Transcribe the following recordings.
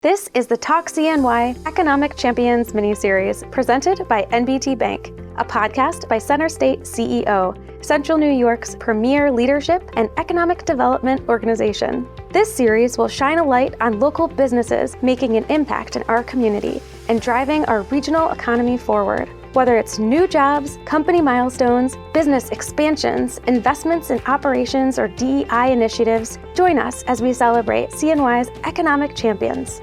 This is the Talk CNY Economic Champions Miniseries presented by NBT Bank, a podcast by Centerstate CEO, Central New York's premier leadership and economic development organization. This series will shine a light on local businesses making an impact in our community and driving our regional economy forward. Whether it's new jobs, company milestones, business expansions, investments in operations, or DEI initiatives, join us as we celebrate CNY's economic champions.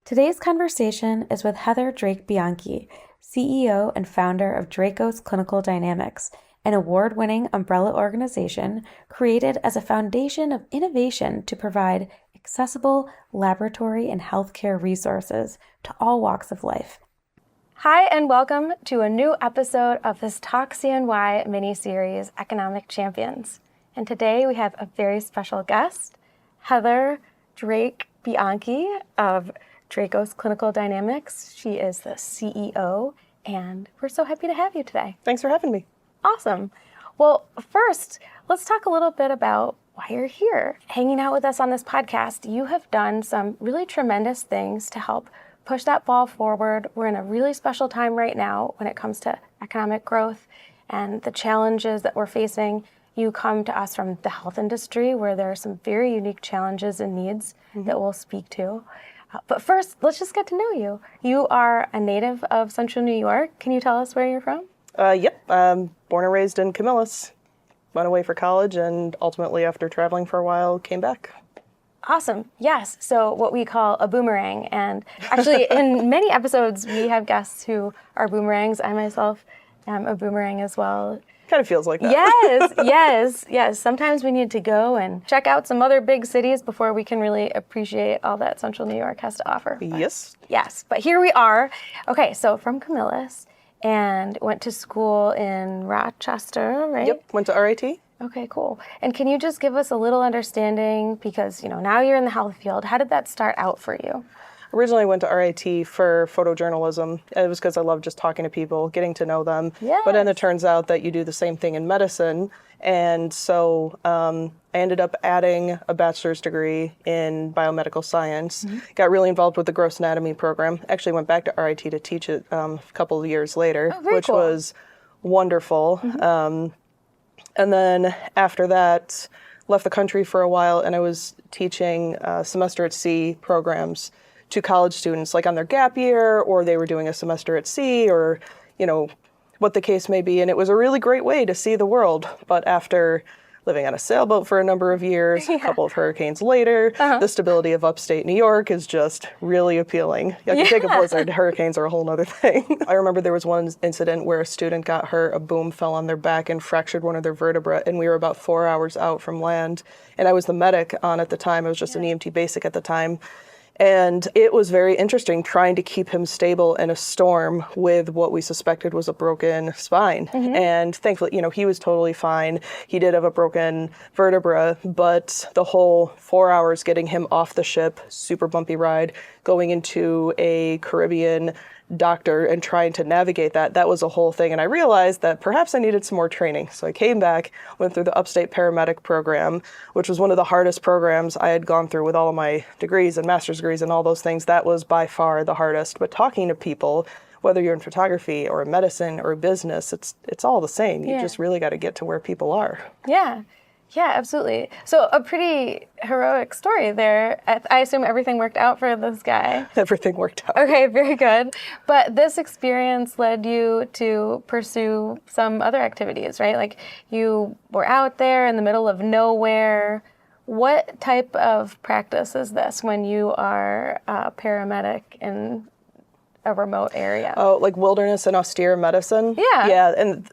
Today's conversation is with Heather Drake Bianchi, CEO and founder of Drakos Dynamics, an award-winning umbrella organization created as a foundation of innovation to provide accessible laboratory and healthcare resources to all walks of life. Hi, and welcome to a new episode of this Talk CNY mini-series, Economic Champions. And today we have a very special guest, Heather Drake Bianchi of Drakos Clinical Dynamics. She is the CEO, and we're so happy to have you today. Thanks for having me. Awesome. Well, first, let's talk a little bit about why you're here. Hanging out with us on this podcast, you have done some really tremendous things to help push that ball forward. We're in a really special time right now when it comes to economic growth and the challenges that we're facing. You come to us from the health industry where there are some very unique challenges and needs that we'll speak to. But first, let's just get to know you. You are a native of Central New York. Can you tell us where you're from? Yep. Born and raised in Camillus. Went away for college and ultimately, after traveling for a while, came back. Awesome. Yes. So what we call a boomerang. And actually, in many episodes, we have guests who are boomerangs. I myself am a boomerang as well. Kind of feels like that. Yes. Sometimes we need to go and check out some other big cities before we can really appreciate all that Central New York has to offer. Yes. But here we are. Okay, so from Camillus and went to school in Rochester, right? Yep. Went to RIT. Okay, cool. And can you just give us a little understanding, because now you're in the health field, how did that start out for you? Originally went to RIT for photojournalism. It was because I love just talking to people, getting to know them. Yes. But then it turns out that you do the same thing in medicine. And so I ended up adding a bachelor's degree in biomedical science. Got really involved with the gross anatomy program. Actually went back to RIT to teach it a couple of years later, which cool. was wonderful. And then after that, left the country for a while, and I was teaching semester at sea programs to college students, like on their gap year, or they were doing a semester at sea, or, what the case may be. And it was a really great way to see the world. But after living on a sailboat for a number of years, a couple of hurricanes later, the stability of upstate New York is just really appealing. You can take a blizzard, hurricanes are a whole other thing. I remember there was one incident where a student got hurt, a boom fell on their back and fractured one of their vertebrae, and we were about 4 hours out from land. And I was the medic on at the time. I was just an EMT basic at the time. And it was very interesting trying to keep him stable in a storm with what we suspected was a broken spine. And thankfully, he was totally fine. He did have a broken vertebra, but the whole 4 hours getting him off the ship, super bumpy ride, going into a Caribbean doctor and trying to navigate that was a whole thing. And I realized that perhaps I needed some more training. So I came back, went through the upstate paramedic program, which was one of the hardest programs I had gone through with all of my degrees and master's degrees and all those things. That was by far the hardest. But talking to people, whether you're in photography or medicine or business, it's all the same. You just really got to get to where people are. Yeah, absolutely. So a pretty heroic story there. I assume everything worked out for this guy. Everything worked out. Okay, very good. But this experience led you to pursue some other activities, right? Like you were out there in the middle of nowhere. What type of practice is this when you are a paramedic in a remote area? Oh, like wilderness and austere medicine? Yeah, and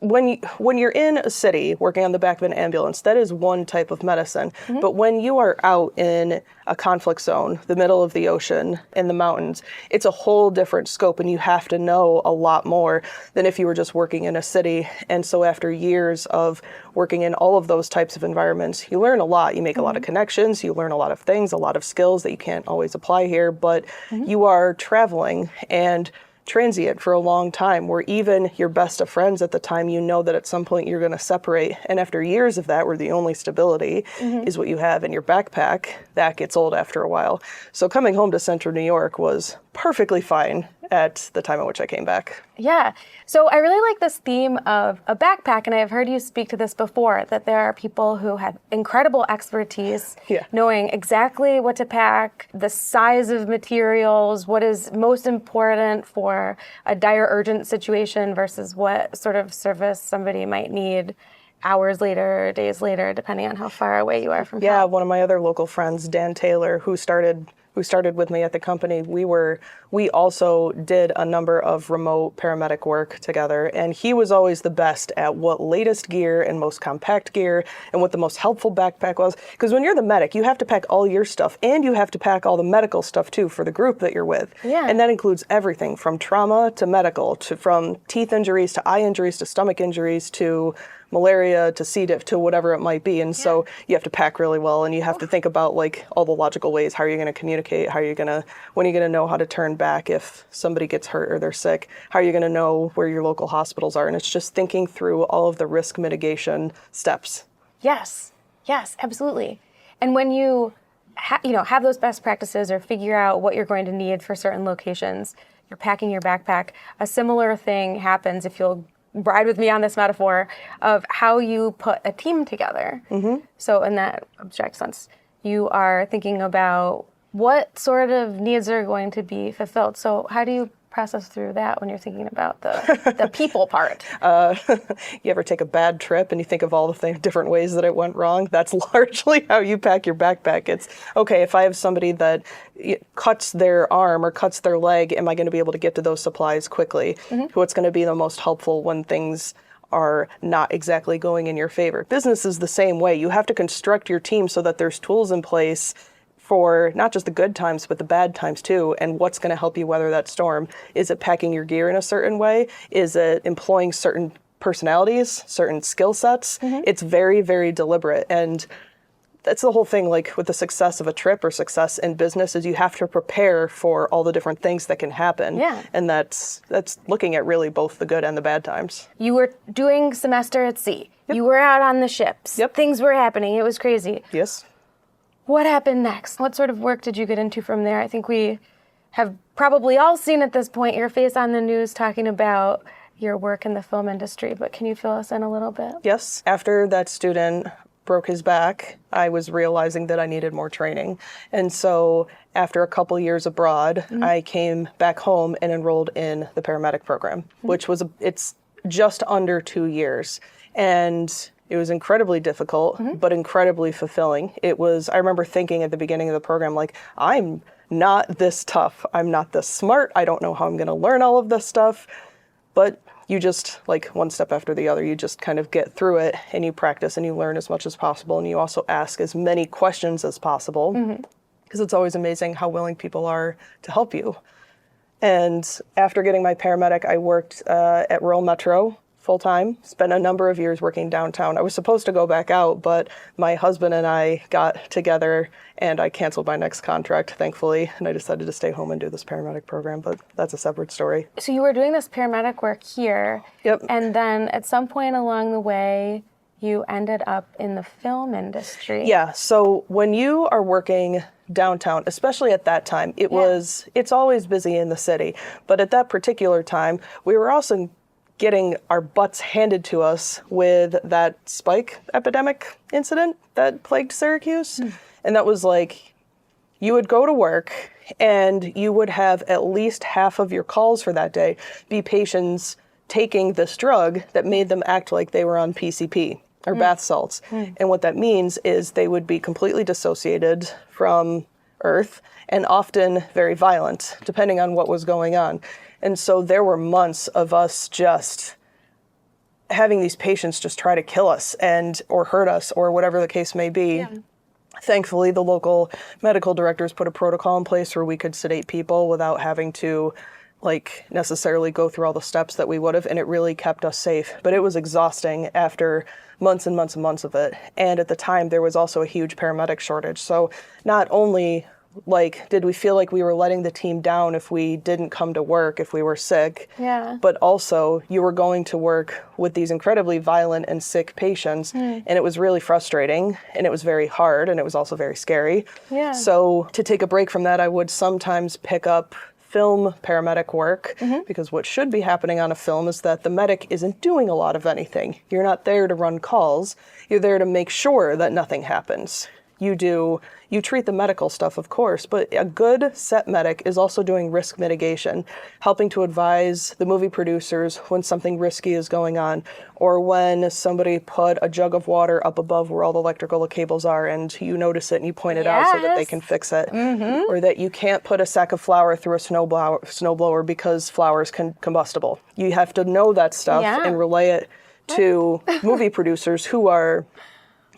when you're in a city working on the back of an ambulance, that is one type of medicine. But when you are out in a conflict zone, the middle of the ocean, in the mountains, it's a whole different scope, and you have to know a lot more than if you were just working in a city. And so after years of working in all of those types of environments, you learn a lot. You make a lot of connections, you learn a lot of things, a lot of skills that you can't always apply here, but you are traveling and transient for a long time, where even your best of friends at the time, you know that at some point you're going to separate. And after years of that, where the only stability is what you have in your backpack, that gets old after a while. So coming home to Central New York was perfectly fine at the time at which I came back. Yeah. So I really like this theme of a backpack, and I've heard you speak to this before, that there are people who have incredible expertise, knowing exactly what to pack, the size of materials, what is most important for a dire urgent situation versus what sort of service somebody might need hours later, days later, depending on how far away you are from home. One of my other local friends, Dan Taylor, who started with me at the company, we also did a number of remote paramedic work together, and he was always the best at what latest gear and most compact gear and what the most helpful backpack was. Because when you're the medic, you have to pack all your stuff, and you have to pack all the medical stuff too for the group that you're with. And that includes everything from trauma to medical, from teeth injuries to eye injuries to stomach injuries to malaria to C. diff to whatever it might be. And so you have to pack really well, and you have to think about like all the logical ways. How are you going to communicate? When are you going to know how to turn back if somebody gets hurt or they're sick? How are you going to know where your local hospitals are? And it's just thinking through all of the risk mitigation steps. Yes, absolutely. And when you have those best practices or figure out what you're going to need for certain locations, you're packing your backpack. A similar thing happens, if you'll ride with me on this metaphor, of how you put a team together. So in that abstract sense, you are thinking about what sort of needs are going to be fulfilled. So how do you process through that when you're thinking about the people part? You ever take a bad trip and you think of all the different ways that it went wrong? That's largely how you pack your backpack. It's, okay, if I have somebody that cuts their arm or cuts their leg, am I going to be able to get to those supplies quickly? What's going to be the most helpful when things are not exactly going in your favor? Business is the same way. You have to construct your team so that there's tools in place for not just the good times, but the bad times too, and what's going to help you weather that storm. Is it packing your gear in a certain way? Is it employing certain personalities, certain skill sets? It's very, very deliberate. And that's the whole thing, like with the success of a trip or success in business, is you have to prepare for all the different things that can happen. And that's looking at really both the good and the bad times. You were doing semester at sea. You were out on the ships. Things were happening. It was crazy. Yes. What happened next? What sort of work did you get into from there? I think we have probably all seen at this point your face on the news talking about your work in the film industry, but can you fill us in a little bit? Yes. After that student broke his back, I was realizing that I needed more training. And so after a couple years abroad, I came back home and enrolled in the paramedic program, which was, it's just under 2 years. And it was incredibly difficult, but incredibly fulfilling. I remember thinking at the beginning of the program, like, I'm not this tough. I'm not this smart. I don't know how I'm going to learn all of this stuff. But you just, like, one step after the other, you just kind of get through it and you practice and you learn as much as possible. And you also ask as many questions as possible, because it's always amazing how willing people are to help you. And after getting my paramedic, I worked at Rural Metro full-time, spent a number of years working downtown. I was supposed to go back out, but my husband and I got together and I canceled my next contract, thankfully, and I decided to stay home and do this paramedic program, but that's a separate story. So you were doing this paramedic work here, and then at some point along the way, you ended up in the film industry. Yeah, so when you are working downtown, especially at that time, it's always busy in the city, but at that particular time, we were also getting our butts handed to us with that spike epidemic incident that plagued Syracuse. And that was like, you would go to work and you would have at least half of your calls for that day be patients taking this drug that made them act like they were on PCP or bath salts. And what that means is they would be completely dissociated from Earth and often very violent, depending on what was going on. And so there were months of us just having these patients just try to kill us or hurt us or whatever the case may be. Thankfully, the local medical directors put a protocol in place where we could sedate people without having to necessarily go through all the steps that we would have, and it really kept us safe. But it was exhausting after months and months and months of it. And at the time, there was also a huge paramedic shortage. So not only Like, did we feel like we were letting the team down if we didn't come to work, if we were sick? Yeah. But also, you were going to work with these incredibly violent and sick patients, and it was really frustrating, and it was very hard, and it was also very scary. Yeah. So to take a break from that, I would sometimes pick up film paramedic work, because what should be happening on a film is that the medic isn't doing a lot of anything. You're not there to run calls. You're there to make sure that nothing happens. You treat the medical stuff, of course, but a good set medic is also doing risk mitigation, helping to advise the movie producers when something risky is going on, or when somebody put a jug of water up above where all the electrical cables are and you notice it and you point it out so that they can fix it. Or that you can't put a sack of flour through a snowblower because flour is combustible. You have to know that stuff and relay it to movie producers, who are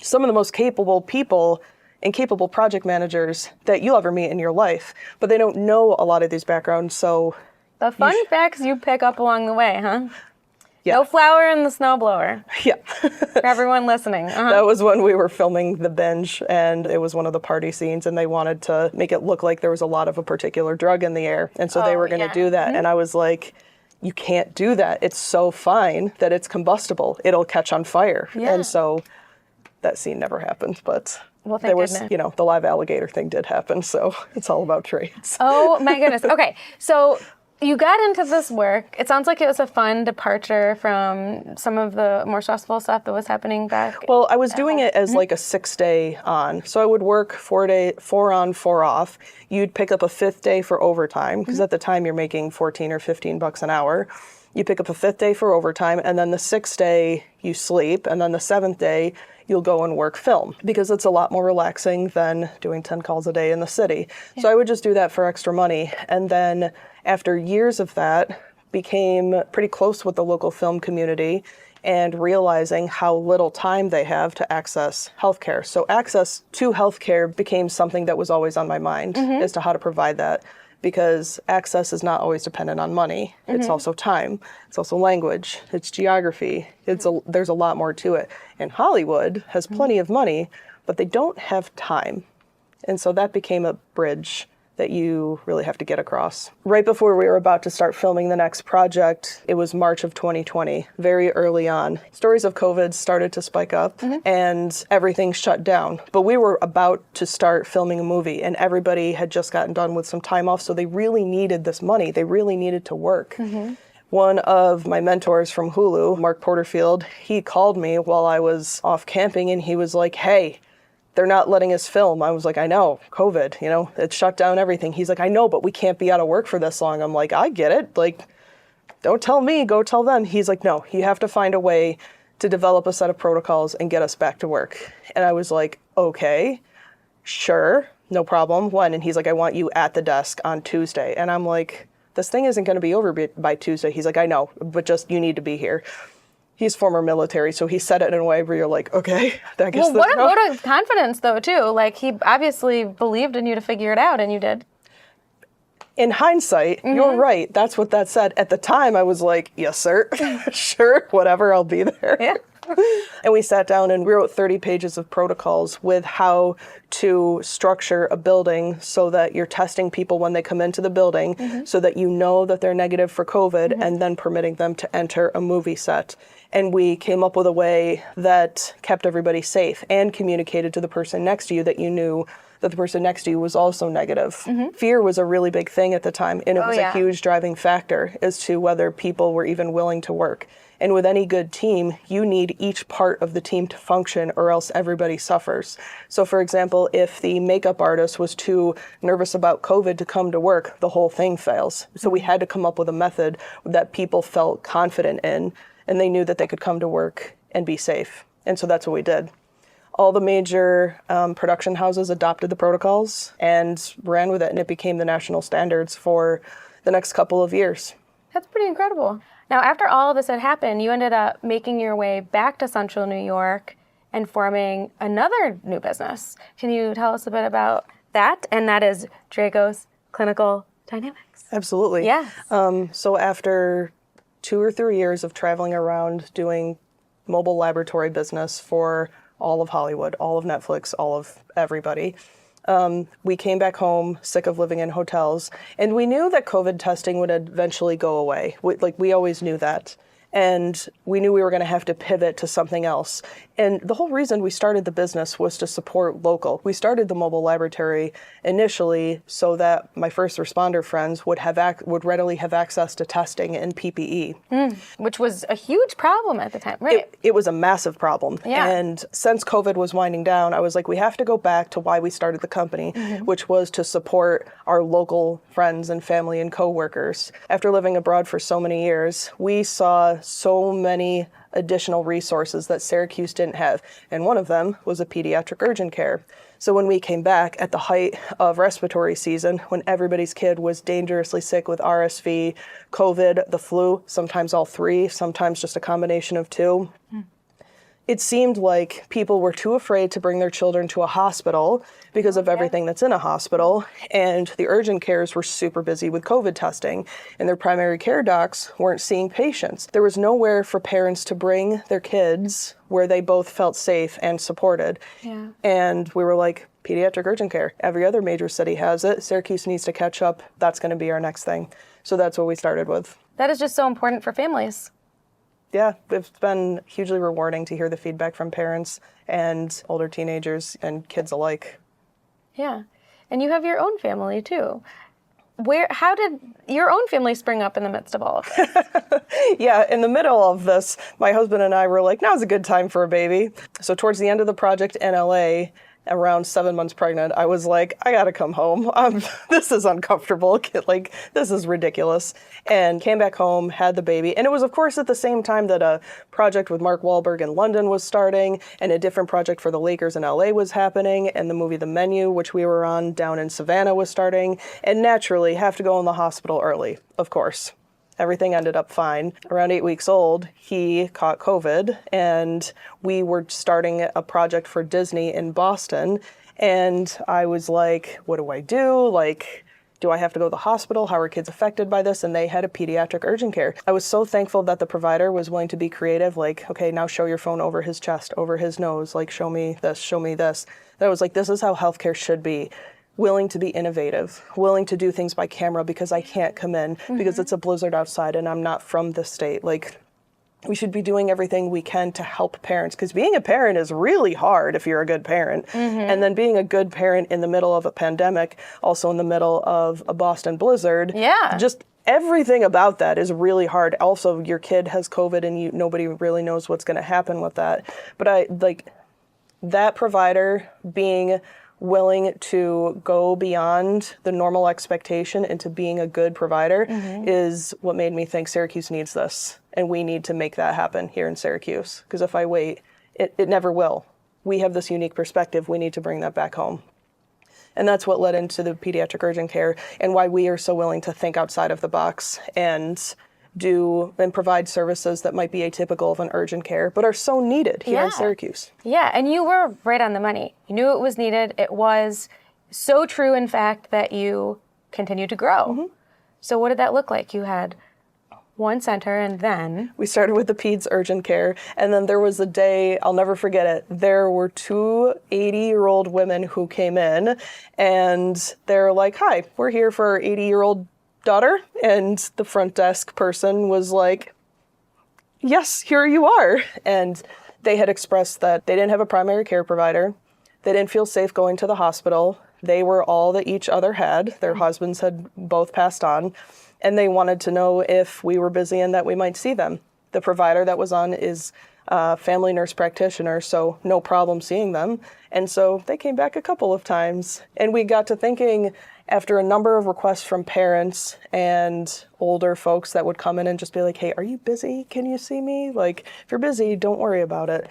some of the most capable people and capable project managers that you'll ever meet in your life, but they don't know a lot of these backgrounds. So the fun facts you pick up along the way, huh? Yeah. No flour in the snowblower. Yeah. For everyone listening. That was when we were filming The Binge, and it was one of the party scenes, and they wanted to make it look like there was a lot of a particular drug in the air, and so they were going to do that. And I was like, you can't do that. It's so fine that it's combustible. It'll catch on fire. And so that scene never happened, but there was, the live alligator thing did happen, so it's all about trades. Oh my goodness. Okay, so you got into this work. It sounds like it was a fun departure from some of the more stressful stuff that was happening back. Well, I was doing it as like a 6-day on. So I would work 4 on, 4 off. You'd pick up a 5th day for overtime, because at the time you're making 14 or 15 bucks an hour. You pick up a 5th day for overtime, and then the 6th day you sleep, and then the 7th day you'll go and work film, because it's a lot more relaxing than doing 10 calls a day in the city. So I would just do that for extra money. And then after years of that, became pretty close with the local film community and realizing how little time they have to access healthcare. So access to healthcare became something that was always on my mind as to how to provide that, because access is not always dependent on money. It's also time. It's also language. It's geography. There's a lot more to it. And Hollywood has plenty of money, but they don't have time. And so that became a bridge that you really have to get across. Right before we were about to start filming the next project, it was March of 2020, very early on. Stories of COVID started to spike up and everything shut down. But we were about to start filming a movie, and everybody had just gotten done with some time off, so they really needed this money. They really needed to work. One of my mentors from Hulu, Mark Porterfield, he called me while I was off camping, and he was like, hey, they're not letting us film. I was like, I know, COVID, it shut down everything. He's like, I know, but we can't be out of work for this long. I'm like, I get it. Like, don't tell me, go tell them. He's like, no, you have to find a way to develop a set of protocols and get us back to work. And I was like, okay, sure, no problem. When? And he's like, I want you at the desk on Tuesday. And I'm like, this thing isn't going to be over by Tuesday. He's like, I know, but just you need to be here. He's former military, so he said it in a way where you're like, okay, I guess. Well, what a vote of confidence, though, too. Like, he obviously believed in you to figure it out, and you did. In hindsight, you're right. That's what that said. At the time, I was like, yes, sir. Sure, whatever, I'll be there. Yeah. And we sat down and we wrote 30 pages of protocols with how to structure a building so that you're testing people when they come into the building so that you know that they're negative for COVID and then permitting them to enter a movie set. And we came up with a way that kept everybody safe and communicated to the person next to you that you knew that the person next to you was also negative. Fear was a really big thing at the time, and it was a huge driving factor as to whether people were even willing to work. And with any good team, you need each part of the team to function, or else everybody suffers. So for example, if the makeup artist was too nervous about COVID to come to work, the whole thing fails. So we had to come up with a method that people felt confident in, and they knew that they could come to work and be safe. And so that's what we did. All the major production houses adopted the protocols and ran with it, and it became the national standards for the next couple of years. That's pretty incredible. Now, after all of this had happened, you ended up making your way back to Central New York and forming another new business. Can you tell us a bit about that? And that is Drakos Clinical Dynamics. Absolutely. Yeah. So after 2 or 3 years of traveling around doing mobile laboratory business for all of Hollywood, all of Netflix, all of everybody, We came back home, sick of living in hotels, and we knew that COVID testing would eventually go away. We always knew that. And we knew we were going to have to pivot to something else. And the whole reason we started the business was to support local. We started the mobile laboratory initially so that my first responder friends would readily have access to testing and PPE. Which was a huge problem at the time, right? It was a massive problem. Yeah. And since COVID was winding down, I was like, we have to go back to why we started the company, which was to support our local friends and family and coworkers. After living abroad for so many years, we saw so many additional resources that Syracuse didn't have. And one of them was a pediatric urgent care. So when we came back at the height of respiratory season, when everybody's kid was dangerously sick with RSV, COVID, the flu, sometimes all three, sometimes just a combination of two, it seemed like people were too afraid to bring their children to a hospital because of everything that's in a hospital. And the urgent cares were super busy with COVID testing, and their primary care docs weren't seeing patients. There was nowhere for parents to bring their kids where they both felt safe and supported. Yeah. And we were like, pediatric urgent care. Every other major city has it. Syracuse needs to catch up. That's going to be our next thing. So that's what we started with. That is just so important for families. Yeah, it's been hugely rewarding to hear the feedback from parents and older teenagers and kids alike. Yeah. And you have your own family too. How did your own family spring up in the midst of all of this? Yeah, in the middle of this, my husband and I were like, now's a good time for a baby. So towards the end of the project in LA, around 7 months pregnant, I was like, I gotta come home. This is uncomfortable. This is ridiculous. And came back home, had the baby. And it was, of course, at the same time that a project with Mark Wahlberg in London was starting, and a different project for the Lakers in LA was happening, and the movie The Menu, which we were on down in Savannah, was starting. And naturally, have to go in the hospital early, of course. Everything ended up fine. Around 8 weeks old, he caught COVID, and we were starting a project for Disney in Boston. And I was like, what do I do? Do I have to go to the hospital? How are kids affected by this? And they had a pediatric urgent care. I was so thankful that the provider was willing to be creative. Okay, now show your phone over his chest, over his nose. Show me this, show me this. That was like, this is how healthcare should be. Willing to be innovative, willing to do things by camera because I can't come in because it's a blizzard outside and I'm not from this state. We should be doing everything we can to help parents, because being a parent is really hard if you're a good parent. And then being a good parent in the middle of a pandemic, also in the middle of a Boston blizzard. Yeah. Just everything about that is really hard. Also, your kid has COVID and nobody really knows what's going to happen with that. But that provider being willing to go beyond the normal expectation into being a good provider is what made me think Syracuse needs this. And we need to make that happen here in Syracuse. Because if I wait, it never will. We have this unique perspective. We need to bring that back home. And that's what led into the pediatric urgent care and why we are so willing to think outside of the box and do and provide services that might be atypical of an urgent care, but are so needed here in Syracuse. Yeah, and you were right on the money. You knew it was needed. It was so true, in fact, that you continued to grow. So what did that look like? You had one center, and then? We started with the peds urgent care, and then there was a day, I'll never forget it, there were two 80-year-old women who came in, and they're like, hi, we're here for our 80-year-old daughter. And the front desk person was like, yes, here you are. And they had expressed that they didn't have a primary care provider. They didn't feel safe going to the hospital. They were all that each other had. Their husbands had both passed on. And they wanted to know if we were busy and that we might see them. The provider that was on is a family nurse practitioner, so no problem seeing them. And so they came back a couple of times. And we got to thinking, after a number of requests from parents and older folks that would come in and just be like, hey, are you busy? Can you see me? If you're busy, don't worry about it.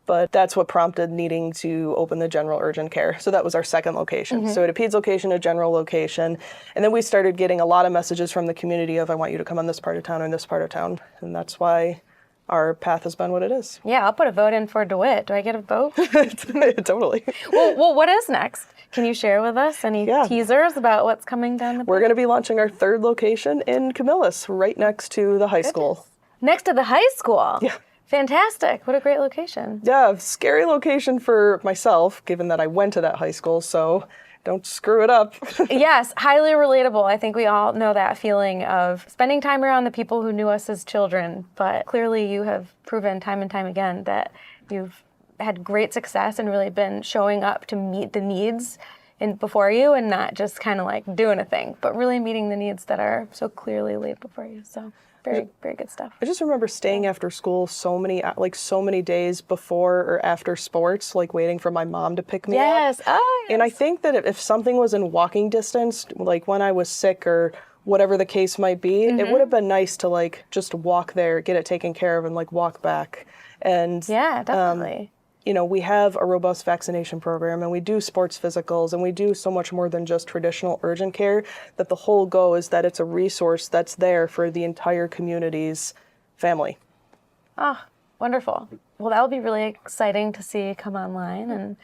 But that's what prompted needing to open the general urgent care. So that was our second location. So we had a peds location, a general location. And then we started getting a lot of messages from the community of, I want you to come on this part of town or this part of town. And that's why our path has been what it is. Yeah, I'll put a vote in for DeWitt. Do I get a vote? Totally. Well, what is next? Can you share with us any teasers about what's coming down the pipe? We're going to be launching our third location in Camillus, right next to the high school. Next to the high school? Yeah. Fantastic. What a great location. Yeah, scary location for myself, given that I went to that high school. So don't screw it up. Yes, highly relatable. I think we all know that feeling of spending time around the people who knew us as children, but clearly you have proven time and time again that you've had great success and really been showing up to meet the needs before you and not just kind of like doing a thing, but really meeting the needs that are so clearly laid before you. So very, very good stuff. I just remember staying after school so many days before or after sports, like waiting for my mom to pick me up. Yes. Oh, yes. And I think that if something was in walking distance, like when I was sick or whatever the case might be, it would have been nice to like just walk there, get it taken care of, and like walk back. And yeah, definitely. You know, we have a robust vaccination program and we do sports physicals and we do so much more than just traditional urgent care, that the whole goal is that it's a resource that's there for the entire community's family. Oh, wonderful. Well, that will be really exciting to see come online and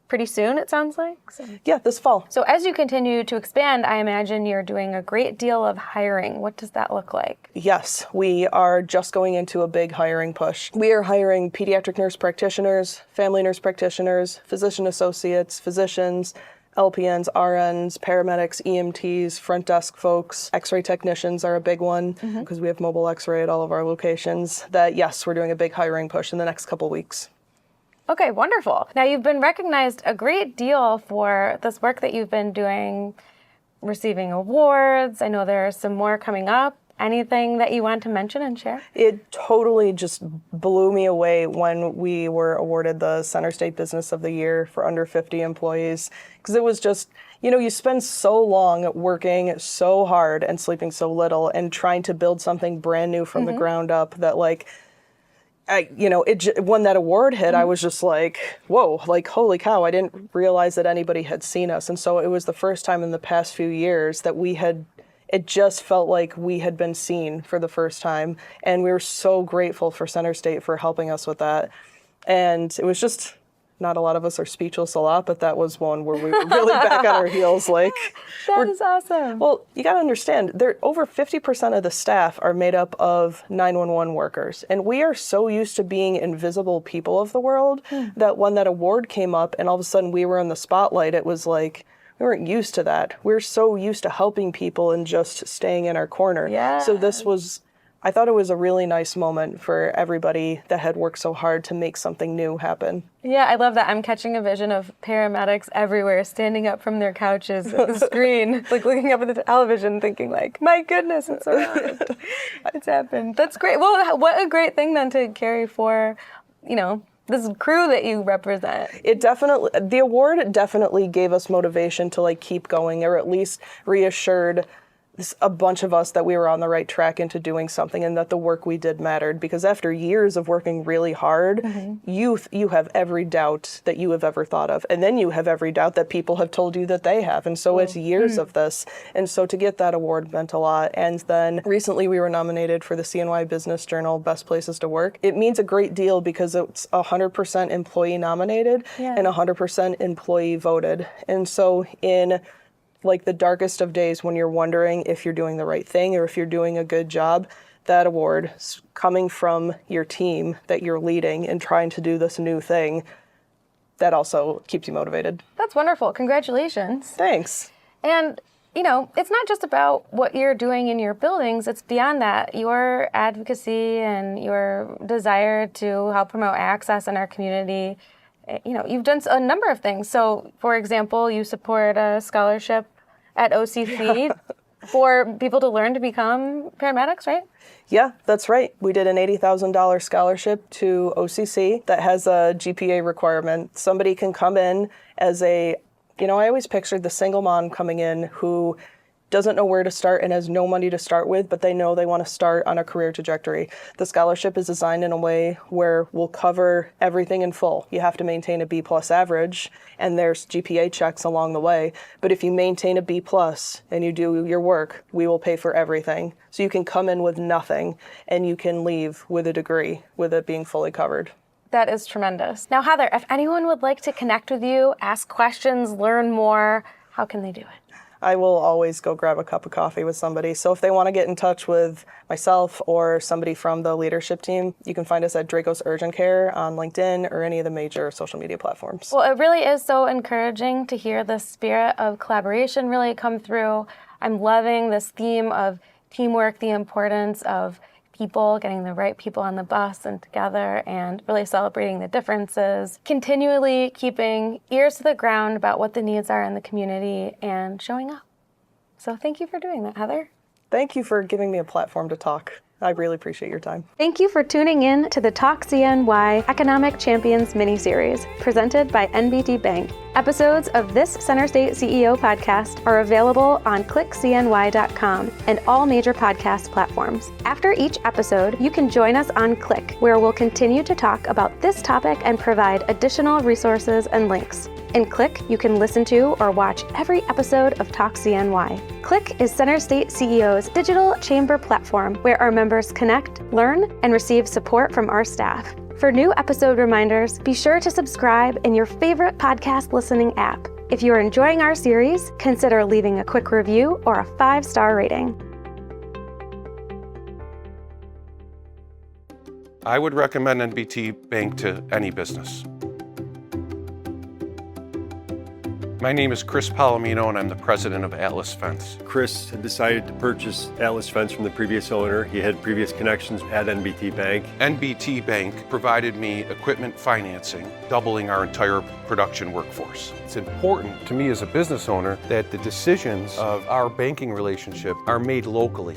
pretty soon, it sounds like. So. Yeah, this fall. So as you continue to expand, I imagine you're doing a great deal of hiring. What does that look like? Yes, we are just going into a big hiring push. We are hiring pediatric nurse practitioners, family nurse practitioners, physician associates, physicians, LPNs, RNs, paramedics, EMTs, front desk folks. X-ray technicians are a big one because we have mobile X-ray at all of our locations. That, yes, we're doing a big hiring push in the next couple weeks. Okay, wonderful. Now, you've been recognized a great deal for this work that you've been doing, receiving awards. I know there are some more coming up. Anything that you want to mention and share? It totally just blew me away when we were awarded the Centerstate Business of the Year for under 50 employees. Because it was just, you know, you spend so long working so hard and sleeping so little and trying to build something brand new from the ground up that, like, when that award hit, I was just like, whoa, like, holy cow, I didn't realize that anybody had seen us. And so it was the first time in the past few years that it just felt like we had been seen for the first time. And we were so grateful for Centerstate for helping us with that. And it was just, not a lot of us are speechless a lot, but that was one where we were really back on our heels. Like, that is awesome. Well, you got to understand, over 50% of the staff are made up of 911 workers. And we are so used to being invisible people of the world that when that award came up and all of a sudden we were in the spotlight, it was like, we weren't used to that. We're so used to helping people and just staying in our corner. Yeah. So I thought it was a really nice moment for everybody that had worked so hard to make something new happen. Yeah, I love that. I'm catching a vision of paramedics everywhere standing up from their couches at the screen, like looking up at the television thinking like, my goodness, it's arrived. It's happened. That's great. Well, what a great thing then to carry for, this crew that you represent. The award definitely gave us motivation to like keep going, or at least reassured a bunch of us that we were on the right track into doing something and that the work we did mattered. Because after years of working really hard, you have every doubt that you have ever thought of. And then you have every doubt that people have told you that they have. And so it's years of this. And so to get that award meant a lot. And then recently we were nominated for the CNY Business Journal Best Places to Work. It means a great deal because it's 100% employee nominated and 100% employee voted. And so in like the darkest of days when you're wondering if you're doing the right thing or if you're doing a good job, that award coming from your team that you're leading and trying to do this new thing, that also keeps you motivated. That's wonderful. Congratulations. Thanks. And, it's not just about what you're doing in your buildings. It's beyond that. Your advocacy and your desire to help promote access in our community, you've done a number of things. So, for example, you support a scholarship at OCC for people to learn to become paramedics, right? Yeah, that's right. We did an $80,000 scholarship to OCC that has a GPA requirement. Somebody can come in as I always pictured the single mom coming in who doesn't know where to start and has no money to start with, but they know they want to start on a career trajectory. The scholarship is designed in a way where we'll cover everything in full. You have to maintain a B+ average, and there's GPA checks along the way. But if you maintain a B+ and you do your work, we will pay for everything. So you can come in with nothing, and you can leave with a degree, with it being fully covered. That is tremendous. Now, Heather, if anyone would like to connect with you, ask questions, learn more, how can they do it? I will always go grab a cup of coffee with somebody. So if they want to get in touch with myself or somebody from the leadership team, you can find us at Drakos Urgent Care on LinkedIn or any of the major social media platforms. Well, it really is so encouraging to hear the spirit of collaboration really come through. I'm loving this theme of teamwork, the importance of people, getting the right people on the bus and together, and really celebrating the differences, continually keeping ears to the ground about what the needs are in the community and showing up. So thank you for doing that, Heather. Thank you for giving me a platform to talk. I really appreciate your time. Thank you for tuning in to the Talk CNY Economic Champions mini-series presented by NBT Bank. Episodes of this Centerstate CEO podcast are available on clickcny.com and all major podcast platforms. After each episode, you can join us on Click, where we'll continue to talk about this topic and provide additional resources and links. In Click, you can listen to or watch every episode of Talk CNY. Click is Centerstate CEO's digital chamber platform where our members connect, learn, and receive support from our staff. For new episode reminders, be sure to subscribe in your favorite podcast listening app. If you're enjoying our series, consider leaving a quick review or a 5-star rating. I would recommend NBT Bank to any business. My name is Chris Palomino, and I'm the president of Atlas Fence. Chris had decided to purchase Atlas Fence from the previous owner. He had previous connections at NBT Bank. NBT Bank provided me equipment financing, doubling our entire production workforce. It's important to me as a business owner that the decisions of our banking relationship are made locally.